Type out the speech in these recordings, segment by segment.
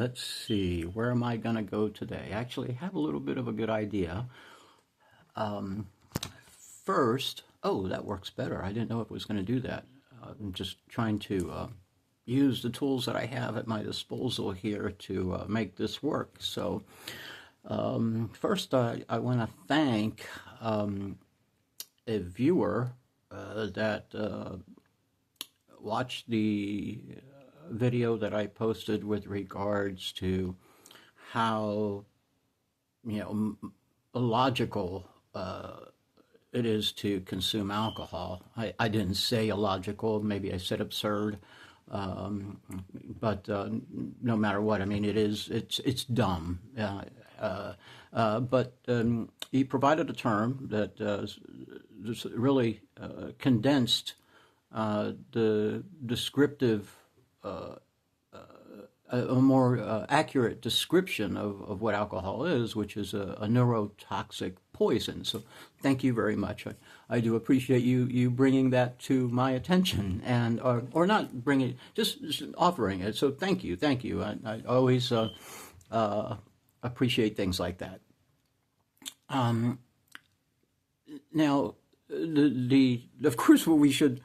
let's see. Where am I going to go today? Actually, I have a little bit of a good idea. Um, First, oh, that works better. I didn't know if it was going to do that. I'm just trying to use the tools that I have at my disposal here to make this work. So, first, I want to thank a viewer that watched the video that I posted with regards to how, illogical it is to consume alcohol. I didn't say illogical, maybe I said absurd, but no matter what, I mean, it's dumb. But he provided a term that just really condensed the descriptive, a more accurate description of what alcohol is, which is a neurotoxic poison. So thank you very much. I do appreciate you bringing that to my attention, and or not bringing, just offering it. So thank you. I always appreciate things like that. Now, of course, what we should,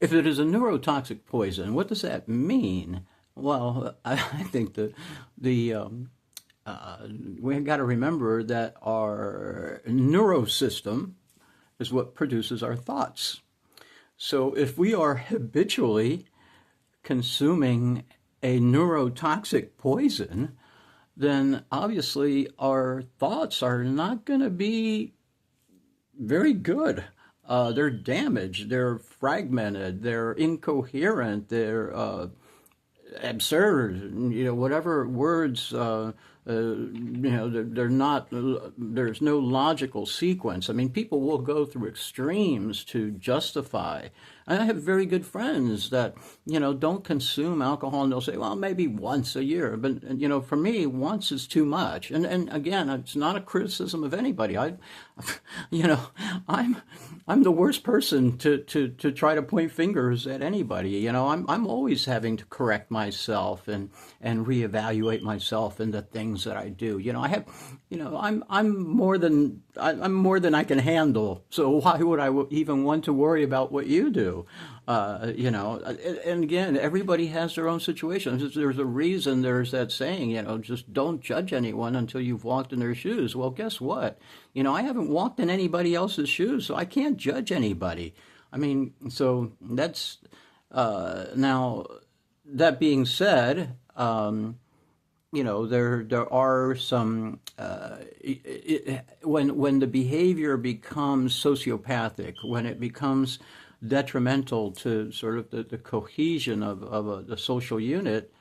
if it is a neurotoxic poison, what does that mean? Well, I think we got to remember that our neurosystem is what produces our thoughts. So if we are habitually consuming a neurotoxic poison, then obviously our thoughts are not going to be very good. They're damaged, they're fragmented, they're incoherent, they're absurd, whatever words, they're not, there's no logical sequence. I mean, people will go through extremes to justify. And I have very good friends that, don't consume alcohol, and they'll say, well, maybe once a year. But, for me, once is too much. And again, it's not a criticism of anybody. I'm the worst person to try to point fingers at anybody. I'm always having to correct myself and reevaluate myself and the things that I do. I'm more than I can handle. So why would I even want to worry about what you do? And again, everybody has their own situation. There's a reason there's that saying, just don't judge anyone until you've walked in their shoes. Well, guess what? I haven't walked in anybody else's shoes, so I can't judge anybody. I mean, so that's, now, that being said, there are some, when the behavior becomes sociopathic, when it becomes detrimental to sort of the cohesion of the social unit,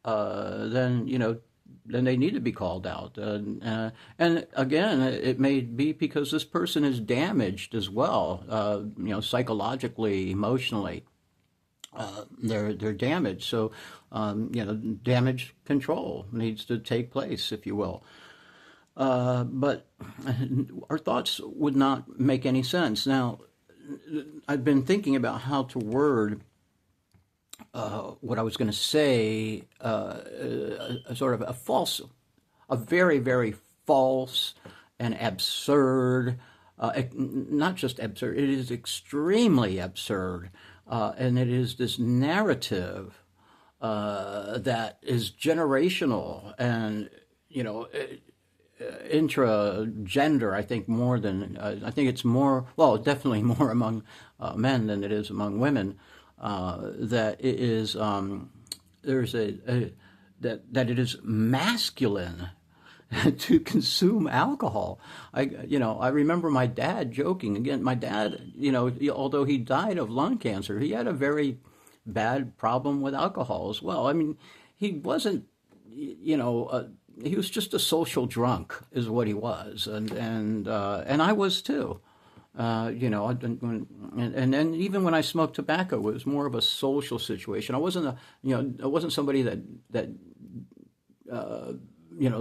then they need to be called out. And again, it may be because this person is damaged as well, psychologically, emotionally. They're damaged. So, damage control needs to take place, if you will. But our thoughts would not make any sense. Now, I've been thinking about how to word what I was going to say, sort of a very, very false and absurd, not just absurd, it is extremely absurd. And it is this narrative that is generational and, intra-gender, I think more than, I think it's more, well, definitely more among men than it is among women, that it is, there's that it is masculine to consume alcohol. I remember my dad joking, again, my dad, although he died of lung cancer, he had a very bad problem with alcohol as well. I mean, he wasn't, he was just a social drunk is what he was. And I was too. And then even when I smoked tobacco, it was more of a social situation. I wasn't I wasn't somebody that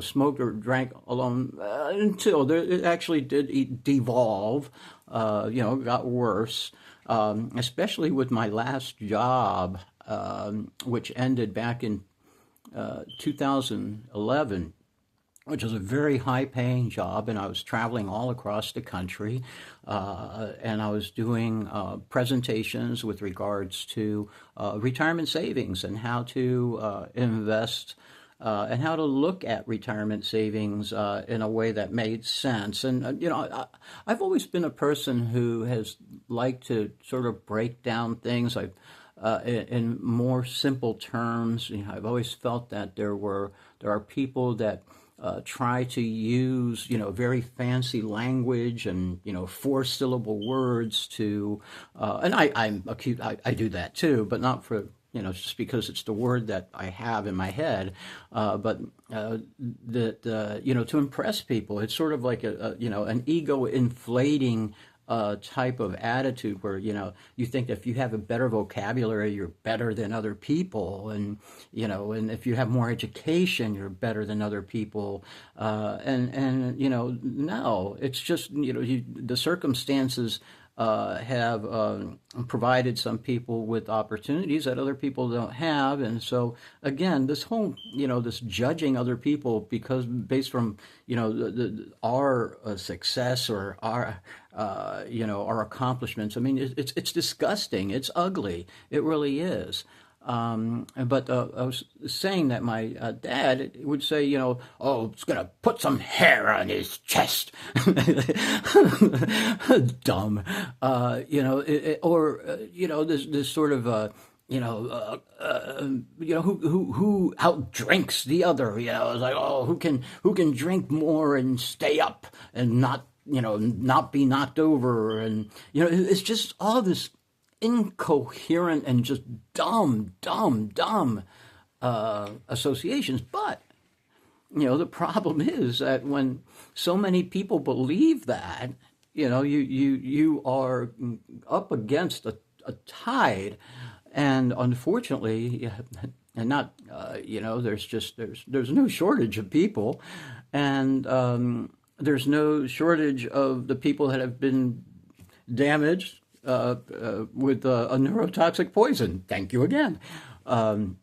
smoked or drank alone until it actually did devolve, got worse, especially with my last job, which ended back in 2011, which was a very high-paying job, and I was traveling all across the country, and I was doing presentations with regards to retirement savings and how to invest and how to look at retirement savings in a way that made sense. And I've always been a person who has liked to sort of break down things. In more simple terms. I've always felt that there are people that try to use very fancy language and 4-syllable words to and I'm acute. I do that too, but not for just because it's the word that I have in my head, but that to impress people. It's sort of like an ego inflating type of attitude where you think that if you have a better vocabulary, you're better than other people, and and if you have more education, you're better than other people, and no, it's just the circumstances have provided some people with opportunities that other people don't have. And so again, this whole this judging other people based from our success or our our accomplishments. I mean, it's disgusting. It's ugly. It really is. But I was saying that my dad would say, oh, it's going to put some hair on his chest. Dumb. This sort of, who outdrinks the other, it's like, oh, who can drink more and stay up and not be knocked over. And, it's just all this incoherent and just dumb associations. But the problem is that when so many people believe that, you are up against a tide, and unfortunately, and not there's no shortage of people, and there's no shortage of the people that have been damaged with a neurotoxic poison. Thank you again. And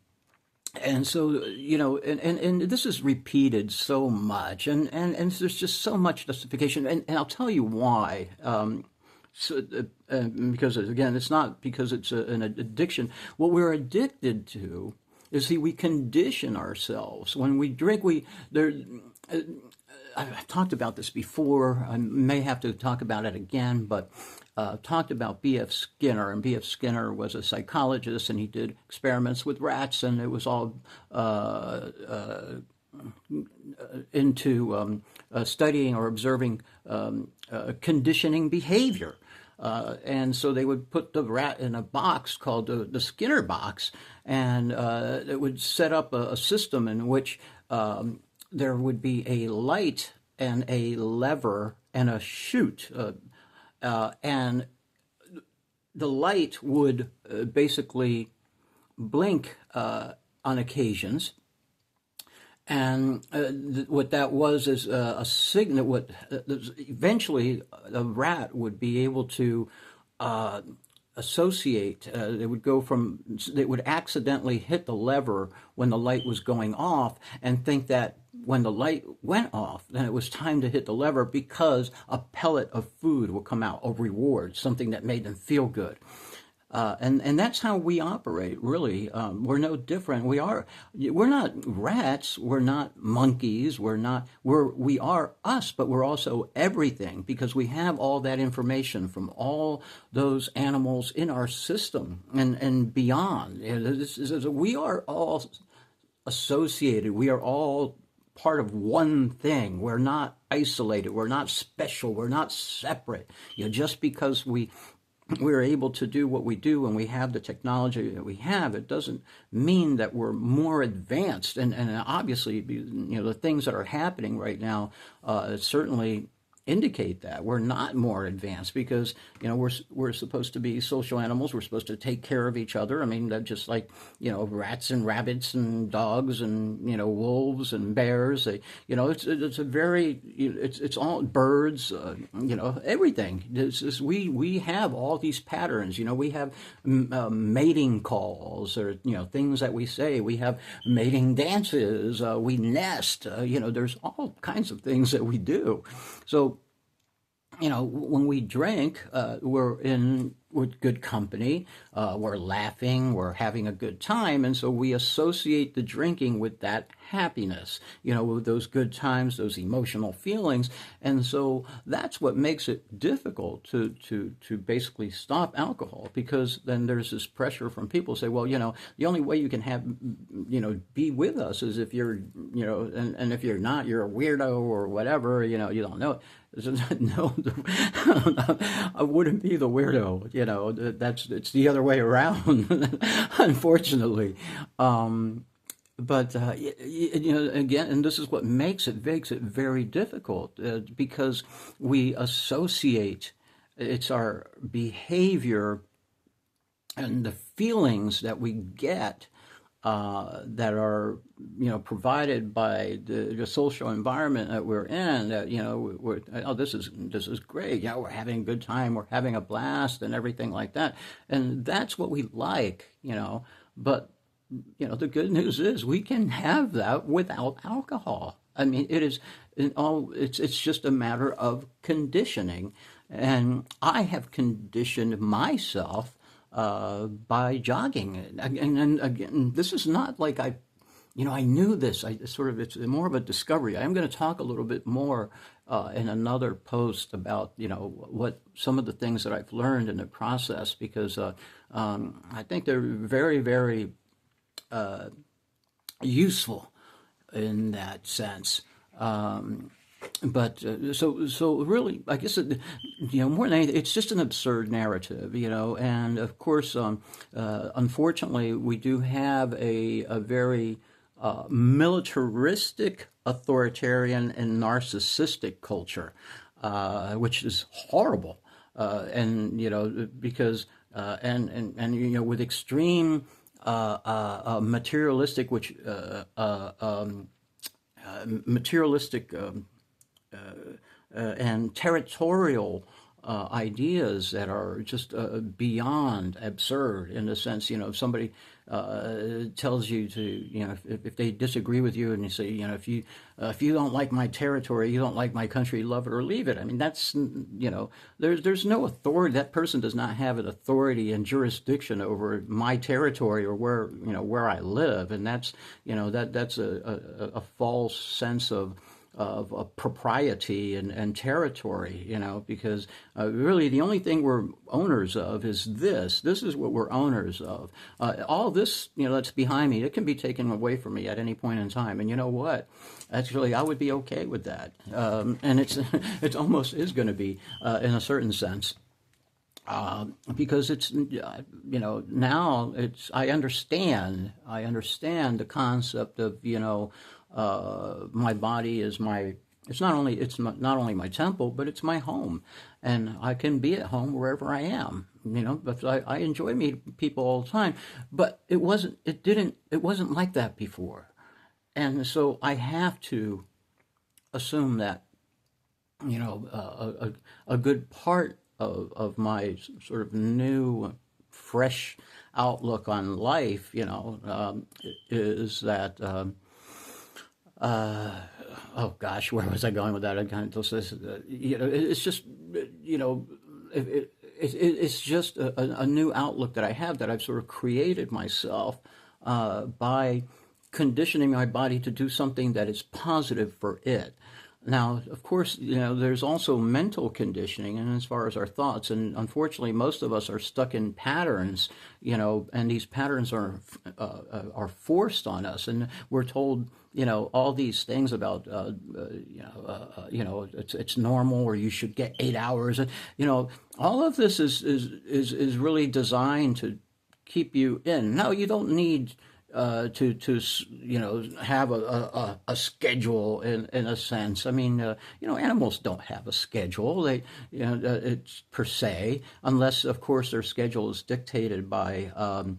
so, and this is repeated so much, and there's just so much justification, and I'll tell you why. Because again, it's not because it's an addiction. What we're addicted to is we condition ourselves. When we drink, I've talked about this before. I may have to talk about it again, but talked about B.F. Skinner, and B.F. Skinner was a psychologist, and he did experiments with rats, and it was all into studying or observing conditioning behavior. And so they would put the rat in a box called the Skinner box, and it would set up a system in which there would be a light and a lever and a chute, and the light would basically blink on occasions. And what that was is a signal. Eventually a rat would be able to associate. It would accidentally hit the lever when the light was going off, and think that when the light went off, then it was time to hit the lever because a pellet of food will come out, a reward, something that made them feel good. And that's how we operate, really. We're no different. We're not rats. We're not monkeys. We are us, but we're also everything, because we have all that information from all those animals in our system and beyond. We are all associated. We are all part of one thing. We're not isolated. We're not special. We're not separate. Just because we're able to do what we do and we have the technology that we have, it doesn't mean that we're more advanced. And obviously, the things that are happening right now certainly indicate that we're not more advanced, because we're supposed to be social animals. We're supposed to take care of each other. I mean, they're just like rats and rabbits and dogs and wolves and bears. It's a very it's all birds. Everything. We have all these patterns. We have mating calls, or things that we say. We have mating dances. We nest. There's all kinds of things that we do. So, when we drink, we're in with good company, we're laughing, we're having a good time, and so we associate the drinking with that happiness, with those good times, those emotional feelings, and so that's what makes it difficult to basically stop alcohol, because then there's this pressure from people say, well, the only way you can have, be with us is if you're, and if you're not, you're a weirdo or whatever, you don't know it. No, I wouldn't be the weirdo. It's the other way around, unfortunately. But again, and this is what makes it very difficult, because we associate, it's our behavior and the feelings that we get that are provided by the social environment that we're in. That this is great. We're having a good time. We're having a blast and everything like that. And that's what we like. But the good news is we can have that without alcohol. I mean, it's just a matter of conditioning, and I have conditioned myself by jogging. And again, this is not like I knew this. It's more of a discovery. I'm going to talk a little bit more in another post about, what some of the things that I've learned in the process, because I think they're very, very useful in that sense. But so really, I guess more than anything, it's just an absurd narrative, and of course, unfortunately, we do have a very militaristic, authoritarian, and narcissistic culture, which is horrible, and because with extreme materialistic, materialistic and territorial ideas that are just beyond absurd, in the sense, if somebody tells you to, if they disagree with you and you say, if you don't like my territory, you don't like my country, love it or leave it. I mean, that's, there's no authority. That person does not have an authority and jurisdiction over my territory or where I live. And that's, that's a false sense of propriety and territory, because really the only thing we're owners of is this. This is what we're owners of. All this, that's behind me, it can be taken away from me at any point in time. And you know what? Actually, I would be okay with that. And it's almost is going to be in a certain sense. Because it's, now it's, I understand the concept of, my body is it's not only my temple, but it's my home, and I can be at home wherever I am, but I enjoy meeting people all the time, but it wasn't like that before. And so I have to assume that, a good part of my sort of new, fresh outlook on life, is that, oh gosh, where was I going with that? I kind of just, it's just, it's just a new outlook that I have, that I've sort of created myself by conditioning my body to do something that is positive for it. Now, of course, there's also mental conditioning, and as far as our thoughts, and unfortunately, most of us are stuck in patterns, and these patterns are forced on us, and we're told, all these things about, it's normal, or you should get 8 hours, all of this is really designed to keep you in. No, you don't need have a schedule in a sense. I mean, animals don't have a schedule. They, it's per se, unless of course their schedule is dictated by, for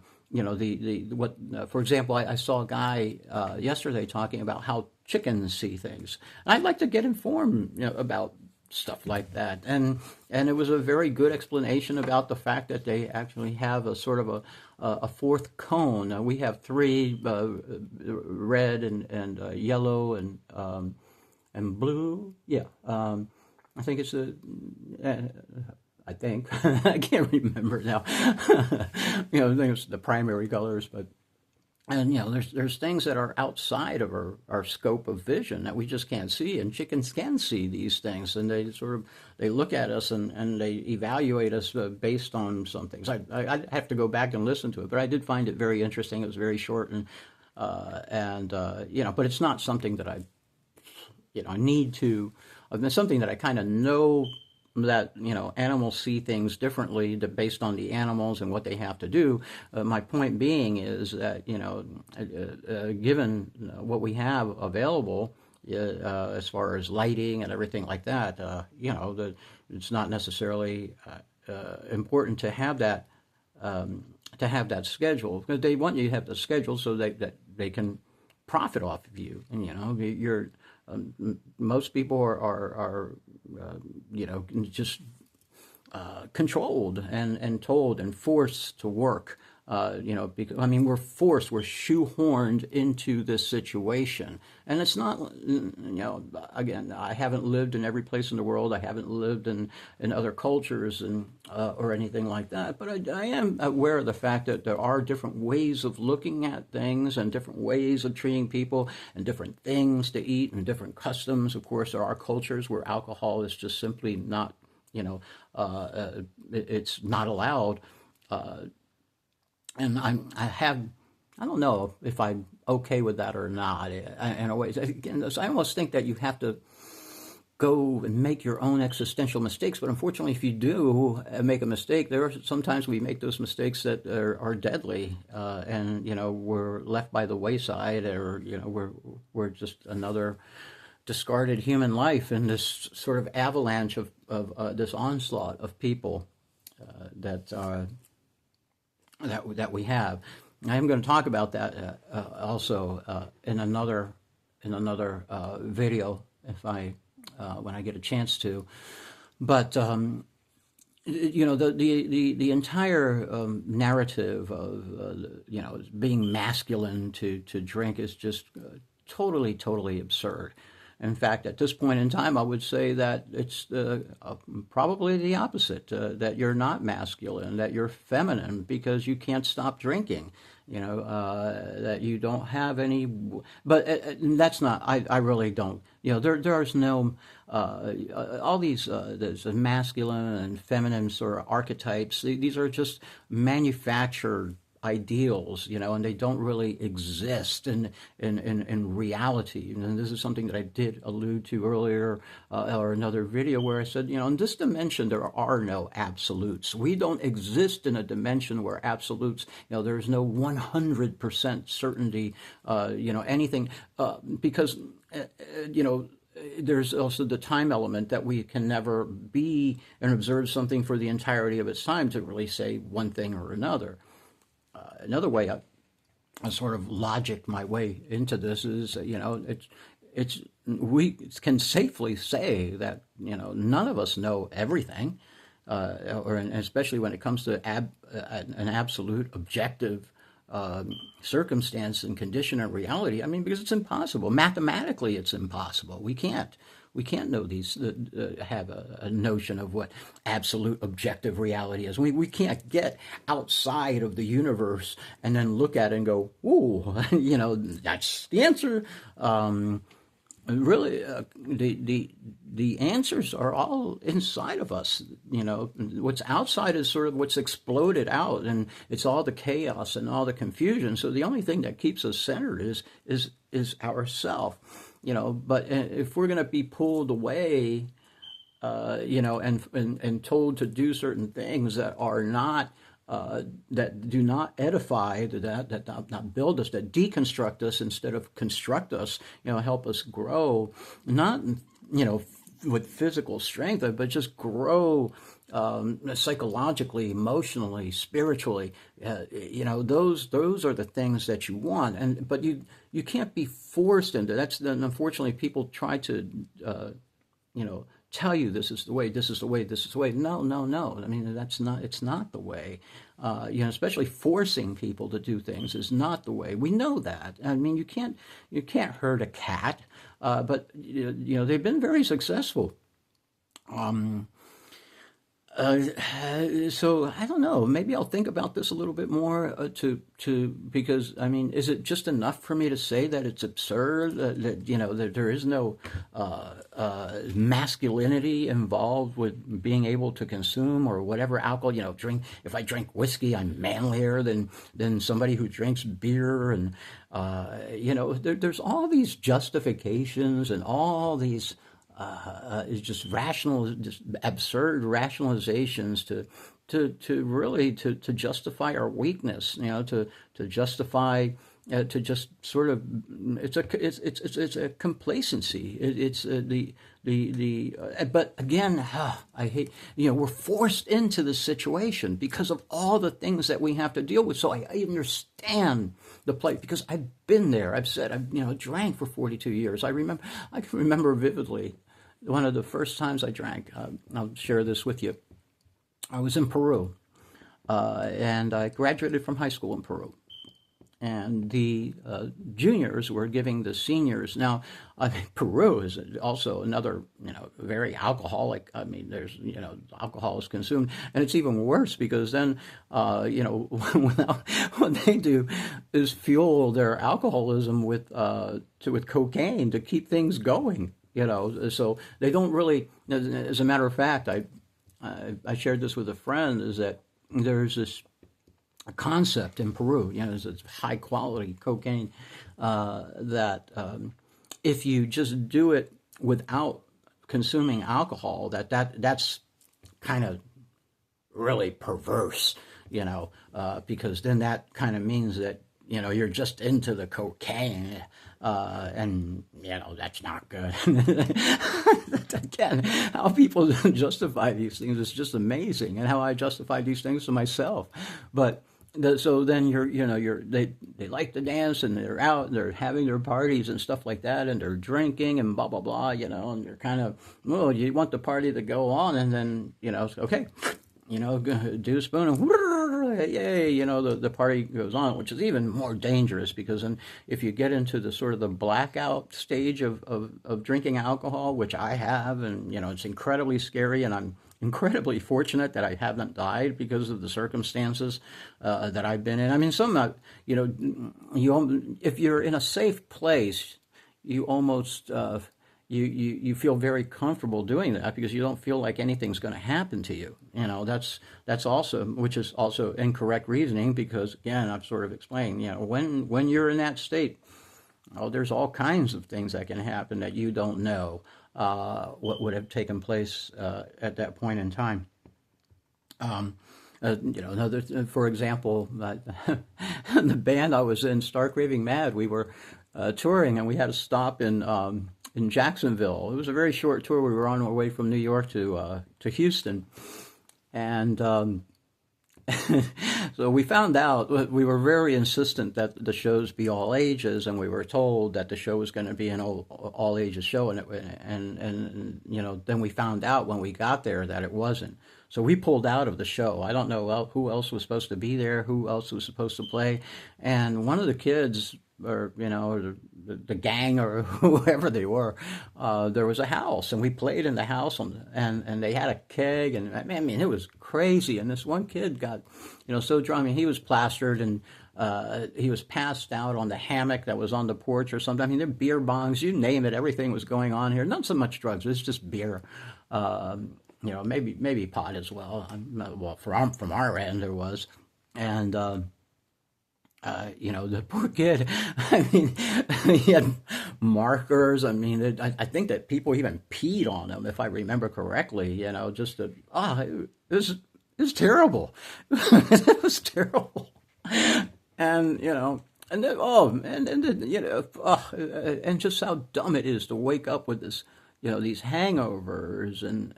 example, I saw a guy yesterday talking about how chickens see things. And I'd like to get informed, about stuff like that. And it was a very good explanation about the fact that they actually have a sort of a fourth cone. We have three, red and yellow and blue. Yeah, I think it's I think I can't remember now. I think it's the primary colors, but. And there's things that are outside of our scope of vision that we just can't see, and chickens can see these things, and they look at us and they evaluate us based on some things. I have to go back and listen to it, but I did find it very interesting. It was very short, but it's not something that I need to. It's something that I kind of know, that animals see things differently based on the animals and what they have to do. My point being is that given what we have available as far as lighting and everything like that, it's not necessarily important to have that schedule, because they want you to have the schedule so that they can profit off of you. And you're most people are just controlled and told and forced to work. Because we're shoehorned into this situation, and it's not. Again, I haven't lived in every place in the world. I haven't lived in other cultures or anything like that. But I am aware of the fact that there are different ways of looking at things, and different ways of treating people, and different things to eat, and different customs. Of course, there are cultures where alcohol is just simply not. It's not allowed. And I don't know if I'm okay with that or not. In a way, again, I almost think that you have to go and make your own existential mistakes. But unfortunately, if you do make a mistake, sometimes we make those mistakes that are deadly, and we're left by the wayside, or we're just another discarded human life in this sort of avalanche of this onslaught of people that we have. I am going to talk about that also in another video if when I get a chance to. But the entire narrative of being masculine to drink is just totally absurd. In fact, at this point in time, I would say that it's probably the opposite, that you're not masculine, that you're feminine because you can't stop drinking, that you don't have any, but that's not, I really don't, there's no, all these, there's masculine and feminine sort of archetypes. These are just manufactured ideals, and they don't really exist in reality. And this is something that I did allude to earlier, or another video, where I said, in this dimension there are no absolutes. We don't exist in a dimension where absolutes, there's no 100% certainty, anything, because there's also the time element, that we can never be and observe something for the entirety of its time to really say one thing or another. Another way I sort of logic my way into this is, we can safely say that, none of us know everything, and especially when it comes to an absolute objective circumstance and condition and reality. Because it's impossible. Mathematically, it's impossible. We can't know these, have a notion of what absolute objective reality is. We can't get outside of the universe and then look at it and go, ooh, that's the answer. Really, the answers are all inside of us. What's outside is sort of what's exploded out, and it's all the chaos and all the confusion. So the only thing that keeps us centered is ourself. But if we're going to be pulled away, and told to do certain things that are not that do not edify, that not build us, that deconstruct us instead of construct us, help us grow, not, with physical strength, but just grow psychologically, emotionally, spiritually. Those are the things that you want, but you can't be forced into. Then unfortunately people try to tell you this is the way, this is the way, this is the way. No, no, no. I mean, it's not the way. Especially forcing people to do things is not the way. We know that. I mean, you can't hurt a cat, but they've been very successful. So I don't know. Maybe I'll think about this a little bit more because I mean, is it just enough for me to say that it's absurd that there is no masculinity involved with being able to consume or whatever alcohol drink? If I drink whiskey, I'm manlier than somebody who drinks beer, and there's all these justifications and all these. Is just absurd rationalizations to really justify our weakness, to justify, to just sort of, it's a complacency. But again, I hate, we're forced into this situation because of all the things that we have to deal with. So I understand the plight because I've been there. I've said I've drank for 42 years. I can remember vividly. One of the first times I drank, I'll share this with you. I was in Peru, and I graduated from high school in Peru. And the juniors were giving the seniors. Now, Peru is also another, very alcoholic. I mean, there's, alcohol is consumed, and it's even worse because then, what they do is fuel their alcoholism with cocaine to keep things going. So they don't really. As a matter of fact, I shared this with a friend. Is that there's this concept in Peru. There's this high quality cocaine that if you just do it without consuming alcohol, that's kind of really perverse. Because then that kind of means that you're just into the cocaine. And that's not good. Again, how people justify these things is just amazing, and how I justify these things to myself. But so then they like to dance, and they're out, and they're having their parties and stuff like that, and they're drinking and blah blah blah, and you're kind of, well, you want the party to go on, and then okay, do a spoon and yay, the party goes on, which is even more dangerous because then if you get into the sort of the blackout stage of drinking alcohol, which I have, and it's incredibly scary, and I'm incredibly fortunate that I haven't died because of the circumstances that I've been in. I mean, if you're in a safe place, you almost you feel very comfortable doing that because you don't feel like anything's going to happen to you. That's also, which is also incorrect reasoning because, again, I've sort of explained, when you're in that state, there's all kinds of things that can happen that you don't know what would have taken place at that point in time. Another, for example, the band I was in, Stark Raving Mad, we were touring, and we had to stop in Jacksonville. It was a very short tour. We were on our way from New York to Houston, and so we found out. We were very insistent that the shows be all ages, and we were told that the show was going to be an all ages show, and then we found out when we got there that it wasn't. So we pulled out of the show. I don't know who else was supposed to be there, who else was supposed to play, and one of the kids, or the gang, or whoever they were, there was a house, and we played in the house, and they had a keg, and I mean it was crazy. And this one kid got so drunk. I mean, he was plastered, and he was passed out on the hammock that was on the porch or something. I mean, there were beer bongs, you name it, everything was going on here. Not so much drugs, it was just beer. Maybe pot as well. Well, from our end there was, and the poor kid. I mean, he had markers. I mean, I think that people even peed on him, if I remember correctly. It It was terrible. It was terrible. And, and then, and just how dumb it is to wake up with this, these hangovers and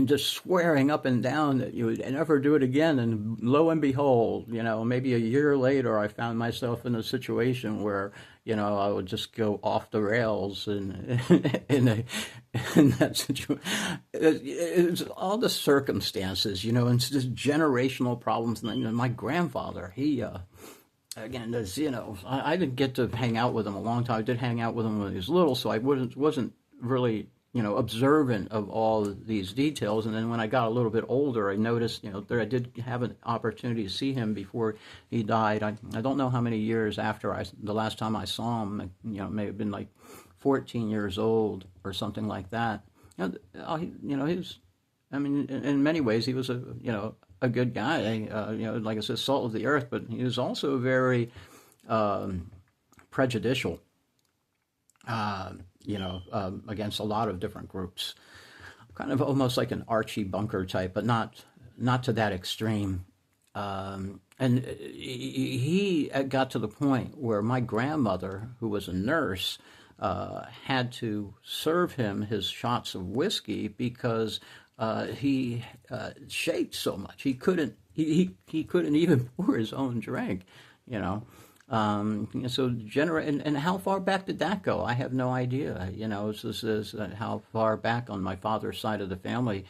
just swearing up and down that you would never do it again. And lo and behold, maybe a year later, I found myself in a situation where, I would just go off the rails in that situation. It's all the circumstances, and it's just generational problems. And my grandfather, he, again, there's, I didn't get to hang out with him a long time. I did hang out with him when he was little, so I wasn't really observant of all of these details. And then when I got a little bit older, I noticed, that I did have an opportunity to see him before he died. I don't know how many years after the last time I saw him, it may have been like 14 years old or something like that. He was, in many ways, he was a good guy, like I said, salt of the earth, but he was also very prejudicial. Against a lot of different groups, kind of almost like an Archie Bunker type, but not to that extreme. And he got to the point where my grandmother, who was a nurse, had to serve him his shots of whiskey because he shaked so much he couldn't even pour his own drink, So and how far back did that go? I have no idea. This is how far back on my father's side of the family,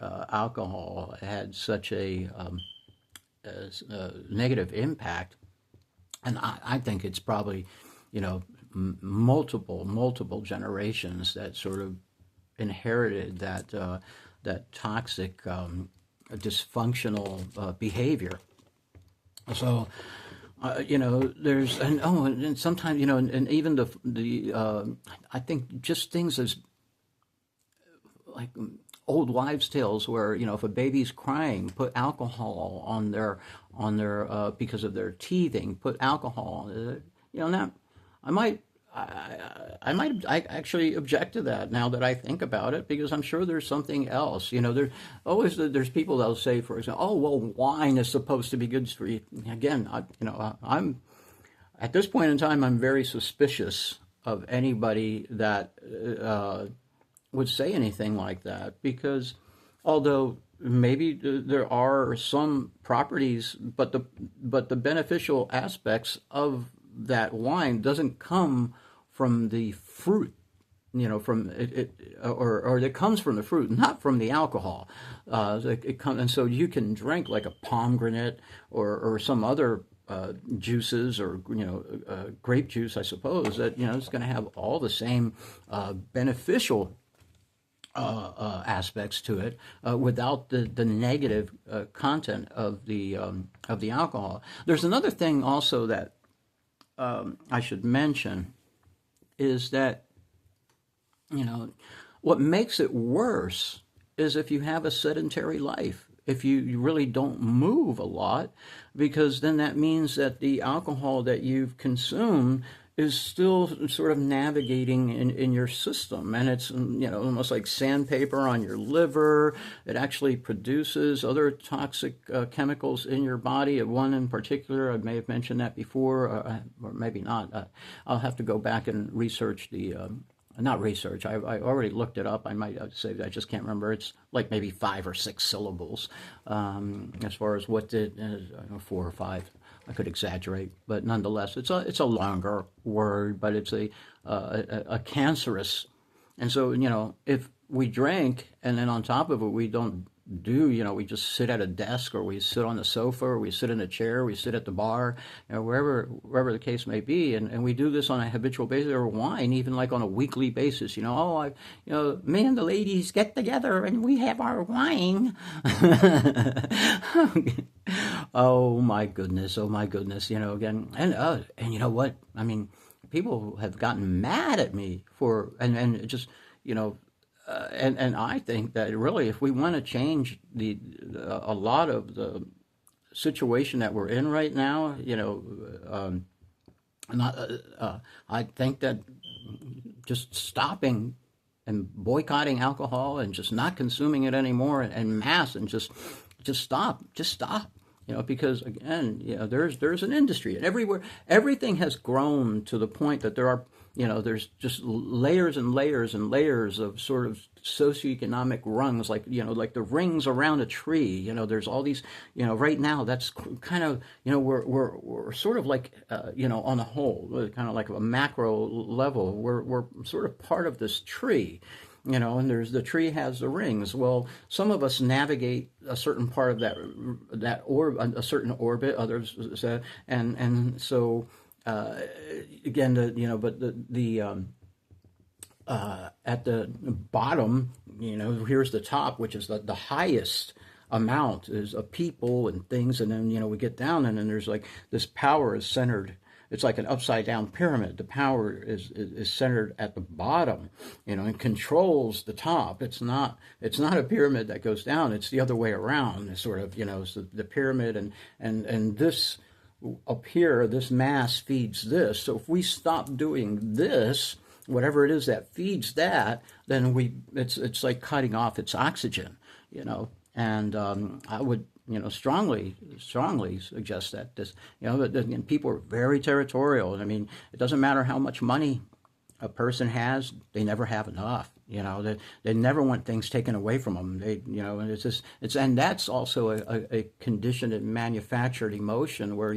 alcohol had such a negative impact, and I think it's probably, multiple generations that sort of inherited that toxic, dysfunctional behavior. So. There's and sometimes and even the I think just things as like old wives' tales where if a baby's crying, put alcohol on their because of their teething, put alcohol. Now I actually object to that now that I think about it, because I'm sure there's something else. There's people that'll say, for example, oh well, wine is supposed to be good for you. Again, I'm at this point in time, I'm very suspicious of anybody that would say anything like that, because although maybe there are some properties, but the beneficial aspects of that wine doesn't come from the fruit, from it or it comes from the fruit, not from the alcohol. It comes, and so you can drink like a pomegranate or some other juices, or grape juice, I suppose, that it's going to have all the same beneficial aspects to it, without the negative content of the alcohol. There's another thing also that I should mention, is that what makes it worse is if you have a sedentary life, if you really don't move a lot, because then that means that the alcohol that you've consumed is still sort of navigating in your system, and it's almost like sandpaper on your liver. It actually produces other toxic chemicals in your body. One in particular, I may have mentioned that before, or maybe not. I'll have to go back and research the. Not research. I already looked it up. I might say I just can't remember. It's like maybe 5 or 6 syllables, as far as what did 4 or 5. I could exaggerate, but nonetheless, it's a longer word, but it's a cancerous. And so if we drink and then on top of it we don't do, we just sit at a desk, or we sit on the sofa, or we sit in a chair, we sit at the bar, wherever the case may be, and we do this on a habitual basis, or wine, even like on a weekly basis. Me and the ladies get together and we have our wine. Oh my goodness, again, and you know what? I mean, people have gotten mad at me for, and just, and I think that really, if we want to change a lot of the situation that we're in right now, I think that just stopping and boycotting alcohol and just not consuming it anymore en masse, and just stop, because again, there's an industry, and everything has grown to the point that there are, there's just layers and layers and layers of sort of socioeconomic rungs, like the rings around a tree. There's all these, right now that's kind of, we're sort of like, on a whole, kind of like a macro level, we're sort of part of this tree. And the tree has the rings. Well, some of us navigate a certain part of a certain orbit. Others, and so again, but at the bottom, here's the top, which is the highest amount is of people and things, and then we get down, and then there's like this power is centered. It's like an upside down pyramid. The power is centered at the bottom, and controls the top. It's not a pyramid that goes down. It's the other way around. It's sort of, it's the pyramid, and this up here, this mass feeds this. So if we stop doing this, whatever it is that feeds that, then it's like cutting off its oxygen, And I would, strongly suggest that this, but people are very territorial. And I mean, it doesn't matter how much money a person has, they never have enough. They never want things taken away from them. And and that's also a conditioned and manufactured emotion where,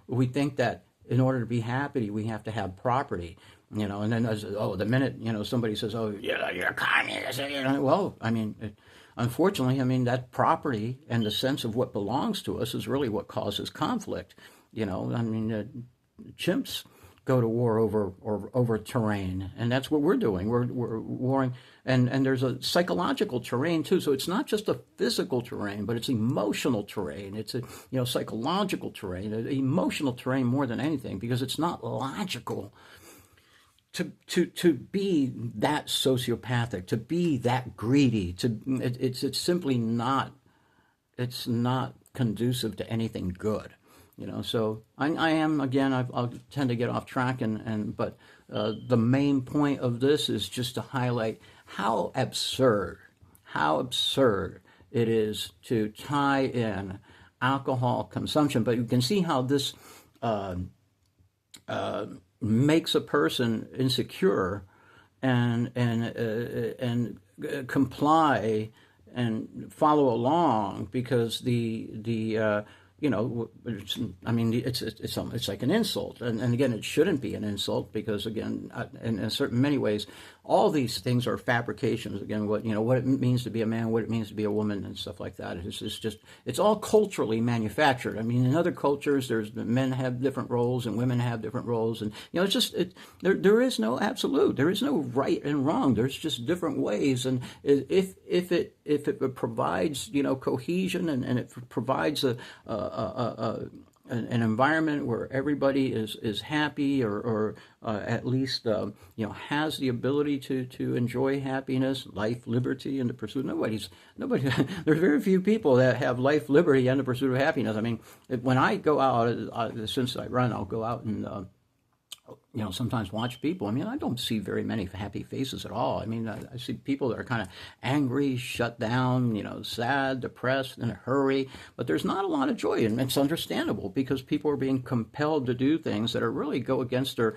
we think that in order to be happy, we have to have property. And then the minute, somebody says, oh, yeah, you're a communist, well, I mean, unfortunately, that property and the sense of what belongs to us is really what causes conflict. Chimps go to war over terrain, and that's what we're doing. We're warring, and there's a psychological terrain too. So it's not just a physical terrain, but it's emotional terrain. It's a psychological terrain, emotional terrain more than anything, because it's not logical to be that sociopathic, to be that greedy, it's simply not, it's not conducive to anything good, So I am, again, I'll tend to get off track, but the main point of this is just to highlight how absurd it is to tie in alcohol consumption. But you can see how this makes a person insecure and comply and follow along, because it's like an insult, and again, it shouldn't be an insult, because again, in many ways, all these things are fabrications. Again, what it means to be a man, what it means to be a woman, and stuff like that. It's all culturally manufactured. In other cultures, men have different roles and women have different roles, and there is no absolute. There is no right and wrong. There's just different ways, and if it provides cohesion, and it provides an environment where everybody is happy, or at least has the ability to enjoy happiness, life, liberty, and the pursuit. Nobody. There's very few people that have life, liberty, and the pursuit of happiness. When I go out, since I run, I'll go out and sometimes watch people. I don't see very many happy faces at all. I see people that are kind of angry, shut down, sad, depressed, in a hurry. But there's not a lot of joy, and it's understandable, because people are being compelled to do things that are really go against their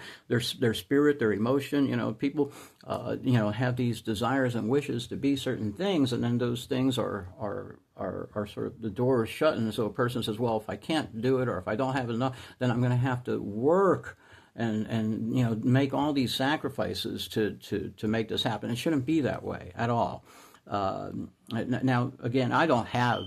spirit, their emotion. People, have these desires and wishes to be certain things, and then those things are sort of, the door is shut, and so a person says, well, if I can't do it, or if I don't have enough, then I'm going to have to work and make all these sacrifices to make this happen. It shouldn't be that way at all. Now, again, I don't have,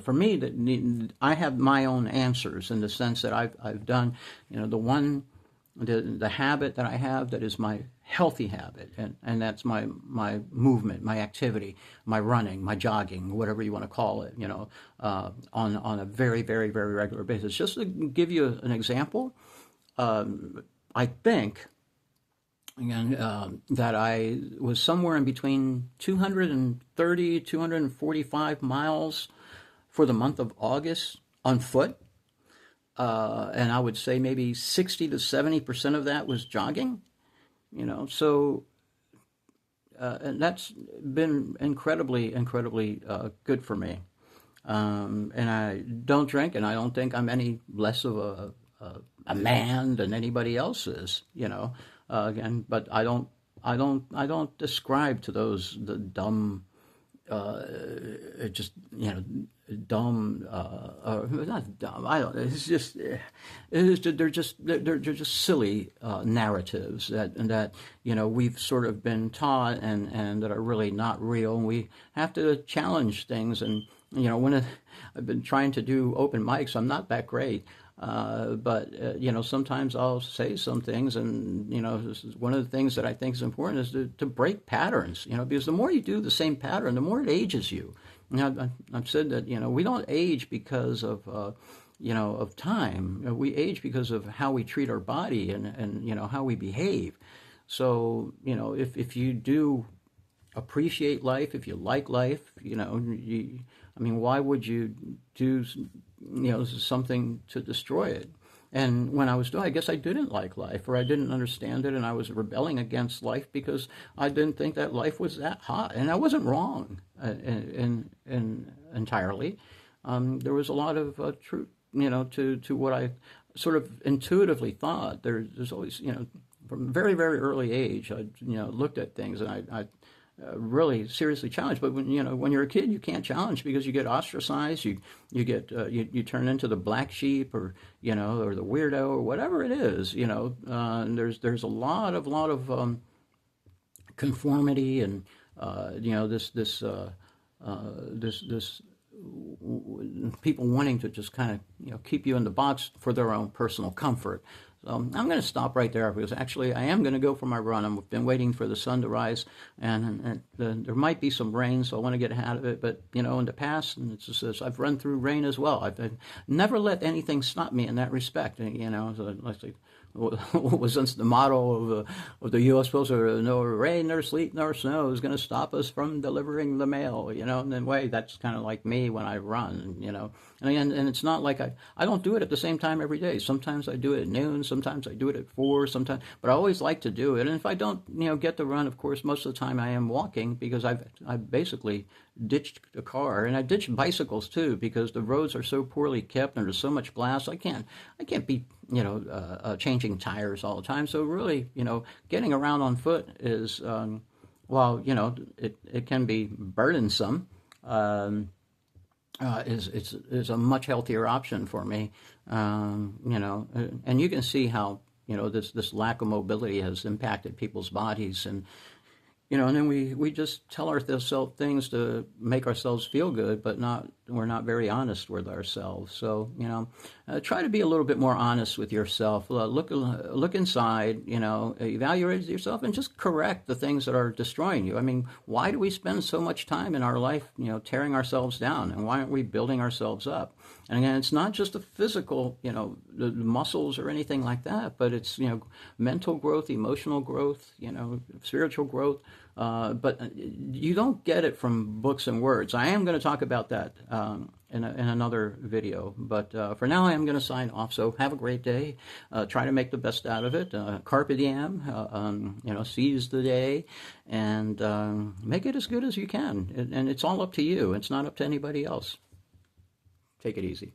for me, I have my own answers, in the sense that I've done, the habit that I have that is my healthy habit, and that's my movement, my activity, my running, my jogging, whatever you want to call it, on a very, very, very regular basis. Just to give you an example, I think, again, that I was somewhere in between 230, 245 miles for the month of August on foot. And I would say maybe 60 to 70% of that was jogging. So and that's been incredibly, incredibly good for me. And I don't drink, and I don't think I'm any less of a man than anybody else is, you know. Again, but I don't describe to those the dumb, just dumb, not dumb. I don't. They're just silly narratives that we've sort of been taught and that are really not real. And we have to challenge things. And I've been trying to do open mics. I'm not that great. But sometimes I'll say some things, and this is one of the things that I think is important is to break patterns. Because the more you do the same pattern, the more it ages you. I've said that we don't age because of of time. We age because of how we treat our body and how we behave. So if you do appreciate life, if you like life, why would you do something to destroy it? And when I was doing, I guess I didn't like life, or I didn't understand it, and I was rebelling against life because I didn't think that life was that hot. And I wasn't wrong in entirely. There was a lot of truth, to what I sort of intuitively thought. There's always, from a very, very early age, I looked at things, and I really seriously challenged. But when you're a kid, you can't challenge because you get ostracized. You get you turn into the black sheep, or or the weirdo, or whatever it is. And there's a lot of conformity, and this people wanting to just kind of keep you in the box for their own personal comfort. So I'm going to stop right there because actually I am going to go for my run. I've been waiting for the sun to rise, and there might be some rain, so I want to get ahead of it. But in the past, and it's just I've run through rain as well. I've never let anything stop me in that respect. So like, what was once the motto of the U.S. Postal: "No rain, nor sleet, nor snow is going to stop us from delivering the mail." And in a way, that's kind of like me when I run. And it's not like I don't do it at the same time every day. Sometimes I do it at noon. Sometimes I do it at 4. Sometimes, but I always like to do it. And if I don't, get the run, of course, most of the time I am walking because I've basically ditched the car, and I ditched bicycles too because the roads are so poorly kept and there's so much glass. I can't be changing tires all the time. So really, getting around on foot is while it can be burdensome. Is a much healthier option for me, and you can see how this lack of mobility has impacted people's bodies, and and then we just tell ourselves things to make ourselves feel good, but we're not very honest with ourselves. So try to be a little bit more honest with yourself. Look inside, evaluate yourself, and just correct the things that are destroying you. I mean, why do we spend so much time in our life, tearing ourselves down, and why aren't we building ourselves up? And again, it's not just the physical, the muscles or anything like that, but it's mental growth, emotional growth, spiritual growth. But you don't get it from books and words. I am going to talk about that in another video. But for now, I am going to sign off. So have a great day. Try to make the best out of it. Carpe diem. Seize the day, and make it as good as you can. And it's all up to you. It's not up to anybody else. Take it easy.